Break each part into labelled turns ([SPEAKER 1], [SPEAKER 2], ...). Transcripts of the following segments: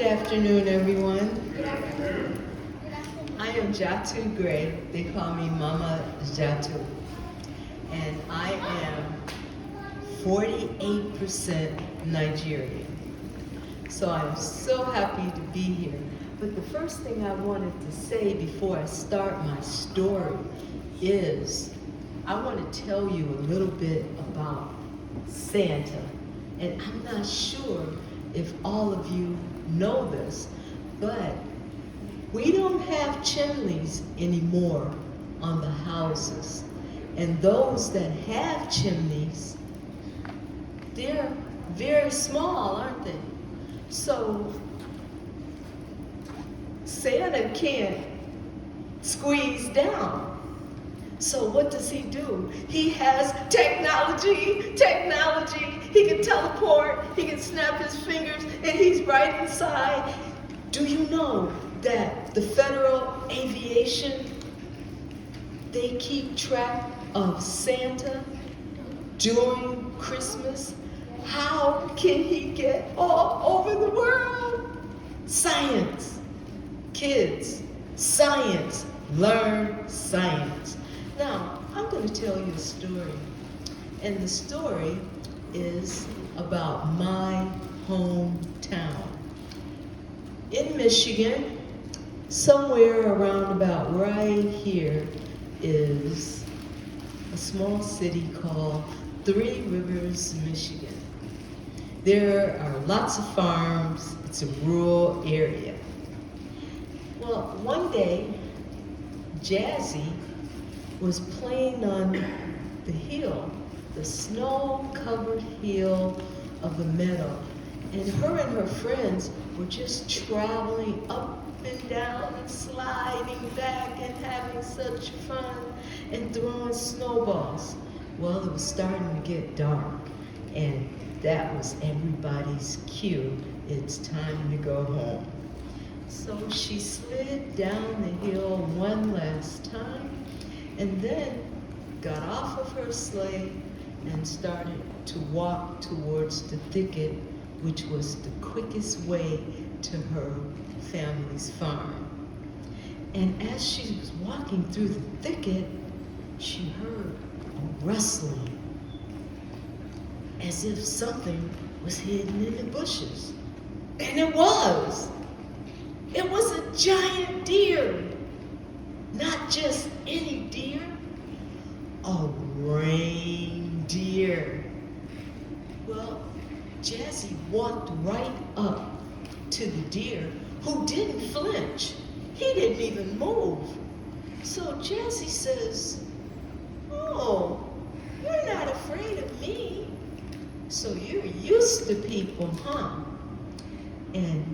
[SPEAKER 1] afternoon, everyone. I am Jatu Gray. They call me Mama Jatu. And I am 48% Nigerian. So I'm so happy to be here. But the first thing I wanted to say before I start my story is I want to tell you a little bit about Santa. And I'm not sure if all of you know this, but we don't have chimneys anymore on the houses. And those that have chimneys, they're very small, aren't they? So Santa can't squeeze down. So what does he do? He has technology. He can teleport, he can snap his fingers, and he's right inside. Do you know that the Federal Aviation, they keep track of Santa during Christmas? How can he get all over the world? Science. Kids, science. Learn science. Now, I'm going to tell you a story. And the story is about my hometown. In Michigan, somewhere around about right here is a small city called Three Rivers, Michigan. There are lots of farms. It's a rural area. Well, one day, Jazzy was playing on the hill, the snow-covered hill of the meadow. And her friends were just traveling up and down and sliding back and having such fun and throwing snowballs. Well, it was starting to get dark, and that was everybody's cue. It's time to go home. So she slid down the hill one last time and then got off of her sleigh and started to walk towards the thicket, which was the quickest way to her family's farm. And as she was walking through the thicket, she heard a rustling, as if something was hidden in the bushes. And it was. It was a giant deer. Not just any deer, a reindeer. Well, Jazzy walked right up to the deer, who didn't flinch. He didn't even move. So Jazzy says, "Oh, you're not afraid of me. So you're used to people, huh?" And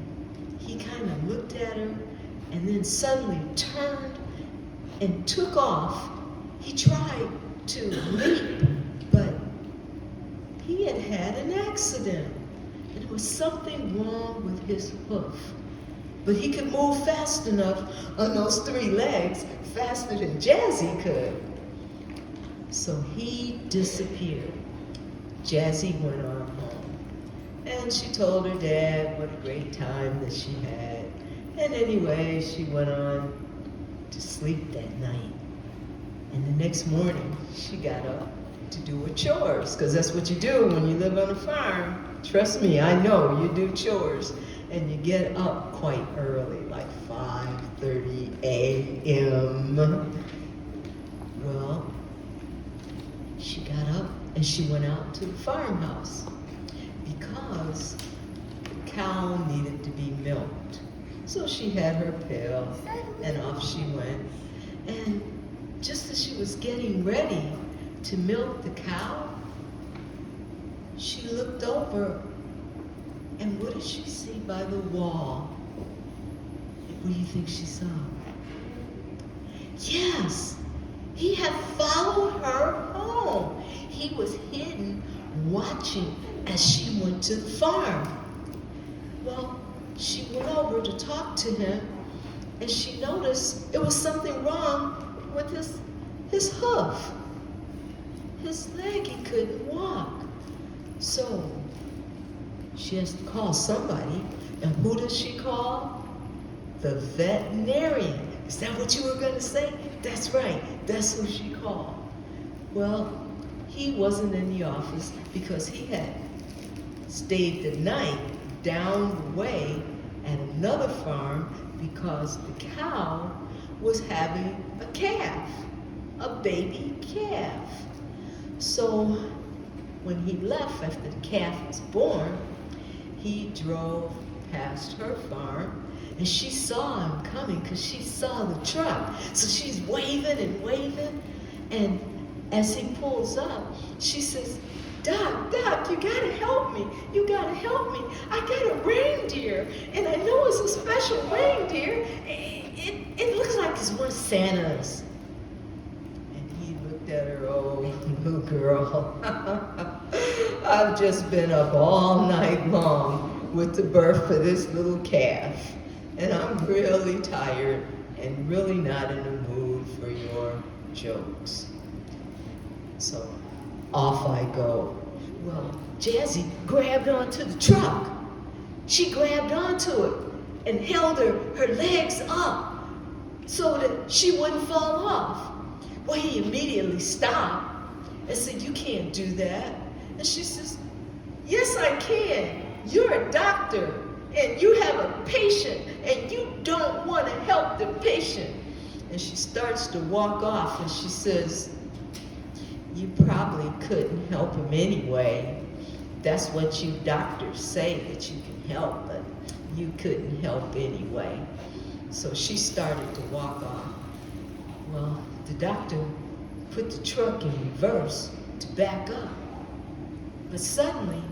[SPEAKER 1] he kind of looked at her and then suddenly turned and took off. He tried to leap, but he had had an accident. And there was something wrong with his hoof. But he could move fast enough on those three legs, faster than Jazzy could. So he disappeared. Jazzy went on home. And she told her dad what a great time that she had. And anyway, she went on to sleep that night. And the next morning, she got up to do her chores, because that's what you do when you live on a farm. Trust me, I know, you do chores. And you get up quite early, like 5:30 a.m. Well, she got up and she went out to the farmhouse because the cow needed to be milked. So she had her pail and off she went. And just as she was getting ready to milk the cow, she looked over, and what did she see by the wall? What do you think she saw? Yes, he had followed her home. He was hidden, watching as she went to the farm. Well, she went over to talk to him, and she noticed it was something wrong with his hoof. His leg, he couldn't walk. So she has to call somebody And who does she call? The veterinarian. Is that what you were going to say? That's right. That's who she called. Well, he wasn't in the office because he had stayed the night down the way at another farm because the cow was having a calf, a baby calf. So when he left after the calf was born, he drove past her farm and she saw him coming because she saw the truck. So she's waving and waving, and as he pulls up, she says, Doc, you gotta help me. You gotta help me. I got a reindeer, and I know it's a special reindeer. It looks like it's one of Santa's. And he looked at her, oh, little girl. I've just been up all night long with the birth of this little calf, and I'm really tired and really not in the mood for your jokes. So off I go. Well, Jazzy grabbed onto the truck. She grabbed onto it and held her legs up so that she wouldn't fall off. Well, he immediately stopped and said, you can't do that. And she says, yes, I can. You're a doctor and you have a patient and you don't want to help the patient. And she starts to walk off and she says, you probably couldn't help him anyway. That's what you doctors say, that you can help, but you couldn't help anyway. So she started to walk off. Well, the doctor put the truck in reverse to back up. But suddenly,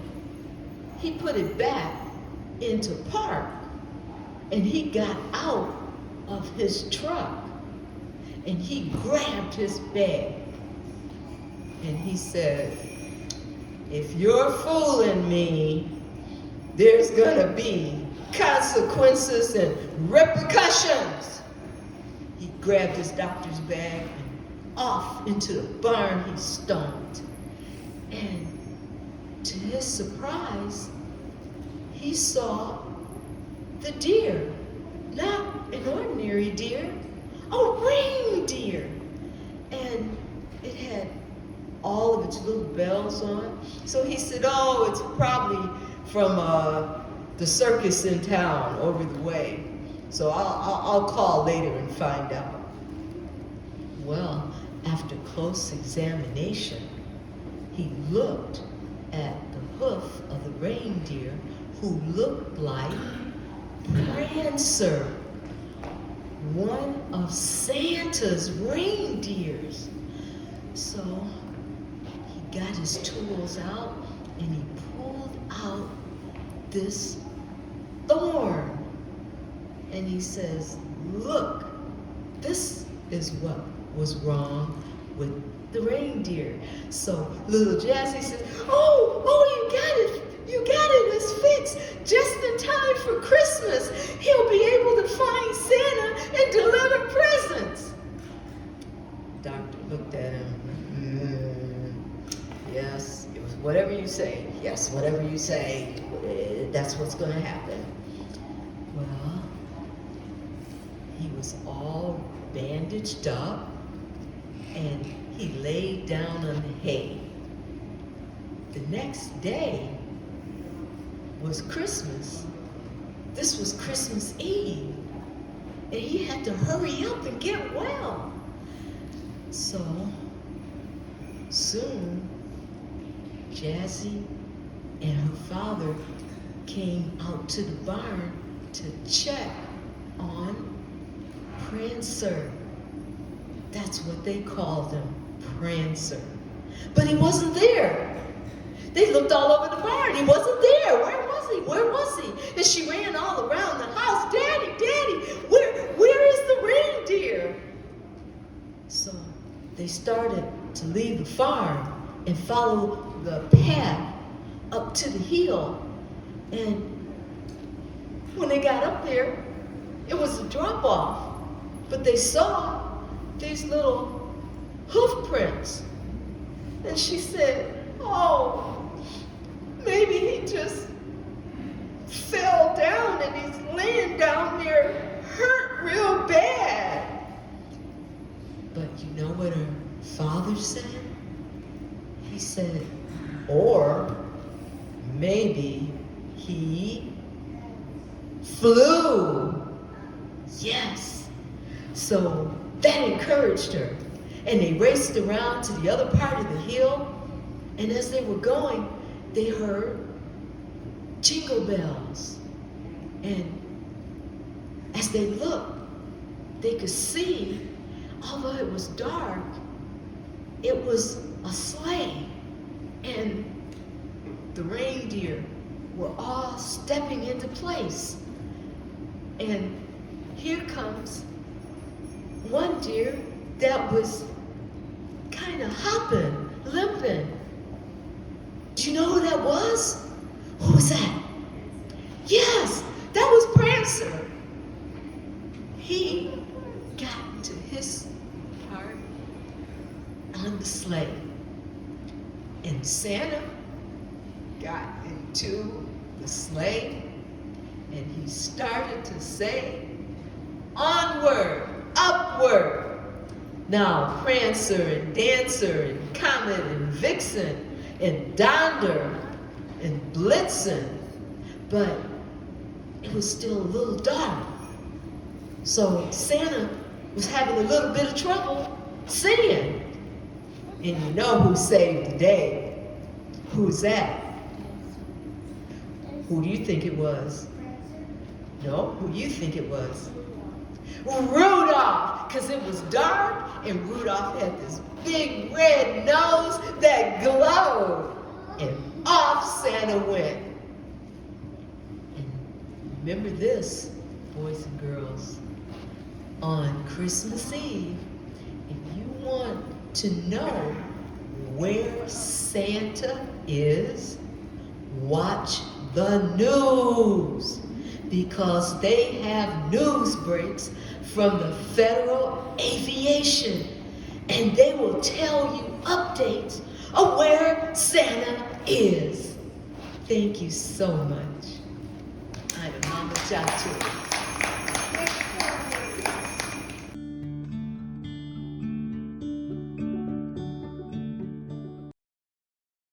[SPEAKER 1] he put it back into park, and he got out of his truck, and he grabbed his bag. And he said, if you're fooling me, there's gonna be consequences and repercussions. He grabbed his doctor's bag and off into the barn he stomped. And to his surprise, he saw the deer, not an ordinary deer, a reindeer. And it had all of its little bells on. So he said, oh, it's probably from the circus in town over the way. So I'll call later and find out. Well, after close examination, he looked at the hoof of the reindeer who looked like Prancer, one of Santa's reindeers. So he got his tools out and he pulled out this thorn. And he says, look, this is what was wrong with the reindeer. So little Jazzy says, you got it, it's fixed, just in time for Christmas. He'll be able to find Santa and deliver presents. Doctor looked at him, yes, it was whatever you say. Yes, whatever you say, that's what's gonna happen. Well, he was all bandaged up and he laid down on the hay. The next day was Christmas. This was Christmas Eve. And he had to hurry up and get well. So soon, Jazzy and her father came out to the barn to check on Prancer. That's what they called him, Prancer. But he wasn't there. They looked all over the barn. He wasn't there. Where was he? Where was he? And she ran all around the house. Daddy, where is the reindeer? So they started to leave the farm and follow the path up to the hill. And when they got up there, it was a drop-off. But they saw these little hoof prints. And she said, oh, maybe he just fell down and he's laying down there hurt real bad. But you know what her father said? He said, or maybe he flew. Yes. So that encouraged her. And they raced around to the other part of the hill. And as they were going, they heard jingle bells. And as they looked, they could see, although it was dark, it was a sleigh. And the reindeer were all stepping into place. And here comes one deer that was kind of hopping, limping. Do you know who that was? Who was that? Yes, that was Prancer. He got into his part on the sleigh. And Santa got into the sleigh and he started to say, onward, upward. Now, Prancer and Dancer and Comet and Vixen and Donder and Blitzen, but it was still a little dark. So Santa was having a little bit of trouble seeing. And you know who saved the day? Who's that? Who do you think it was? No, who do you think it was? Rudolph, because it was dark and Rudolph had this big red nose that glowed. And off Santa went. And remember this, boys and girls, on Christmas Eve, if you want to know where Santa is, watch the news, because they have news breaks from the Federal Aviation, and they will tell you updates of where Santa is. Thank you so much. I'm Mama Chachi.